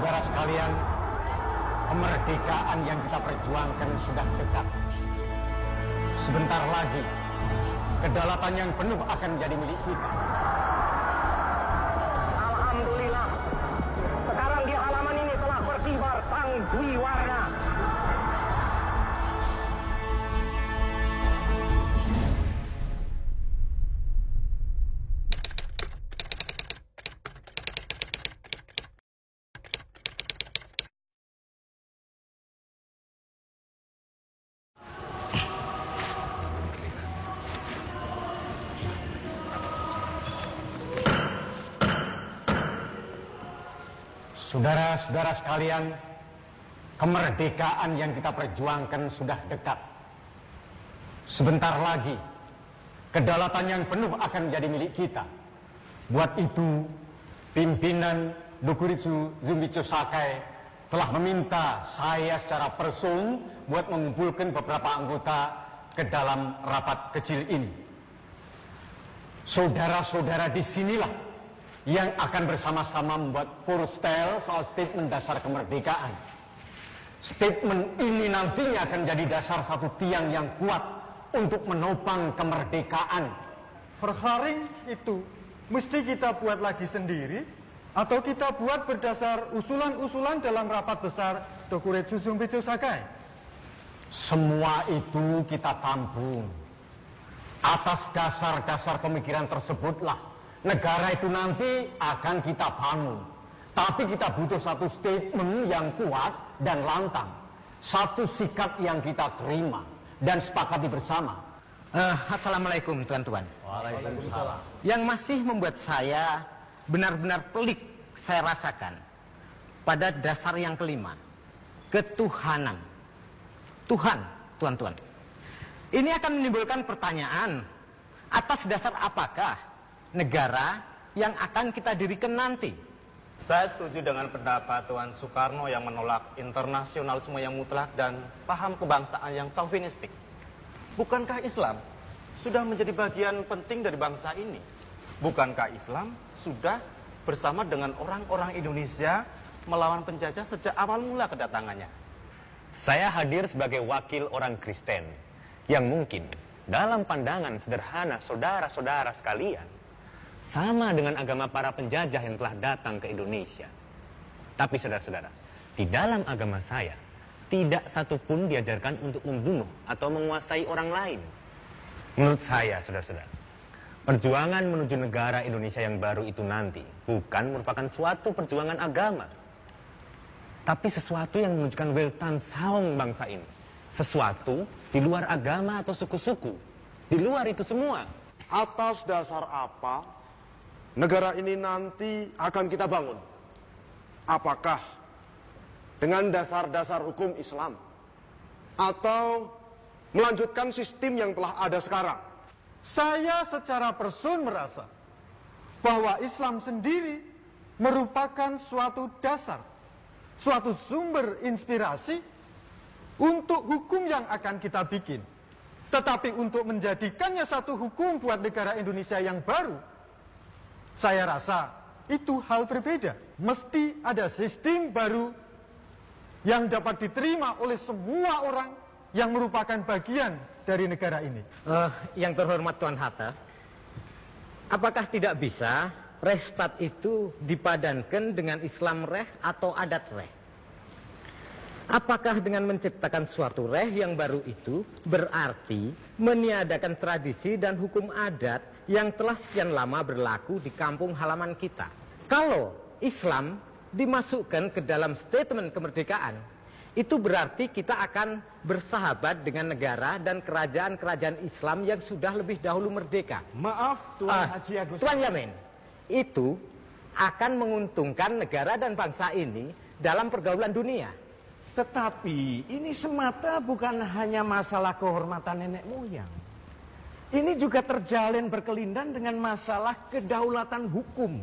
Saudara-saudara sekalian, kemerdekaan yang kita perjuangkan sudah dekat. Sebentar lagi, kedaulatan yang penuh akan menjadi milik kita. Alhamdulillah, sekarang di halaman ini telah berkibar sang Dwiwarna. Saudara-saudara sekalian, kemerdekaan yang kita perjuangkan sudah dekat. Sebentar lagi, kedaulatan yang penuh akan menjadi milik kita. Buat itu, pimpinan Dokuritsu Zumbicho Sakai telah meminta saya secara personal buat mengumpulkan beberapa anggota ke dalam rapat kecil ini. Saudara-saudara disinilah yang akan bersama-sama membuat forstel soal statement dasar kemerdekaan. Statement ini nantinya akan jadi dasar satu tiang yang kuat untuk menopang kemerdekaan. Verklaring itu mesti kita buat lagi sendiri atau kita buat berdasar usulan-usulan dalam rapat besar Dokuritsu Zumbicho Sakai? Semua itu kita tampung. Atas dasar-dasar pemikiran tersebutlah negara itu nanti akan kita bangun. Tapi kita butuh satu statement yang kuat dan lantang. Satu sikap yang kita terima dan sepakati bersama. Assalamualaikum tuan-tuan. Waalaikumsalam. Yang masih membuat saya benar-benar pelik saya rasakan pada dasar yang kelima, ketuhanan. Tuhan, tuan-tuan. Ini akan menimbulkan pertanyaan, atas dasar apakah negara yang akan kita dirikan nanti? Saya setuju dengan pendapat Tuan Soekarno yang menolak internasionalisme yang mutlak dan paham kebangsaan yang chauvinistik. Bukankah Islam sudah menjadi bagian penting dari bangsa ini? Bukankah Islam sudah bersama dengan orang-orang Indonesia melawan penjajah sejak awal mula kedatangannya? Saya hadir sebagai wakil orang Kristen yang mungkin dalam pandangan sederhana saudara-saudara sekalian sama dengan agama para penjajah yang telah datang ke Indonesia. Tapi saudara-saudara, di dalam agama saya tidak satu pun diajarkan untuk membunuh atau menguasai orang lain. Menurut saya, saudara-saudara, perjuangan menuju negara Indonesia yang baru itu nanti bukan merupakan suatu perjuangan agama, tapi sesuatu yang menunjukkan weltan saung bangsa ini. Sesuatu di luar agama atau suku-suku. Di luar itu semua. Atas dasar apa negara ini nanti akan kita bangun? Apakah dengan dasar-dasar hukum Islam? Atau melanjutkan sistem yang telah ada sekarang? Saya secara person merasa bahwa Islam sendiri merupakan suatu dasar, suatu sumber inspirasi untuk hukum yang akan kita bikin. Tetapi untuk menjadikannya satu hukum buat negara Indonesia yang baru, saya rasa itu hal berbeda. Mesti ada sistem baru yang dapat diterima oleh semua orang yang merupakan bagian dari negara ini. Yang terhormat Tuan Hatta, apakah tidak bisa Restat itu dipadankan dengan Islam reh atau adat reh? Apakah dengan menciptakan suatu reh yang baru itu berarti meniadakan tradisi dan hukum adat yang telah sekian lama berlaku di kampung halaman kita? Kalau Islam dimasukkan ke dalam statement kemerdekaan, itu berarti kita akan bersahabat dengan negara dan kerajaan-kerajaan Islam yang sudah lebih dahulu merdeka. Maaf Tuan Haji Agus. Tuan Yamin, itu akan menguntungkan negara dan bangsa ini dalam pergaulan dunia. Tetapi ini semata bukan hanya masalah kehormatan nenek moyang. Ini juga terjalin berkelindan dengan masalah kedaulatan hukum.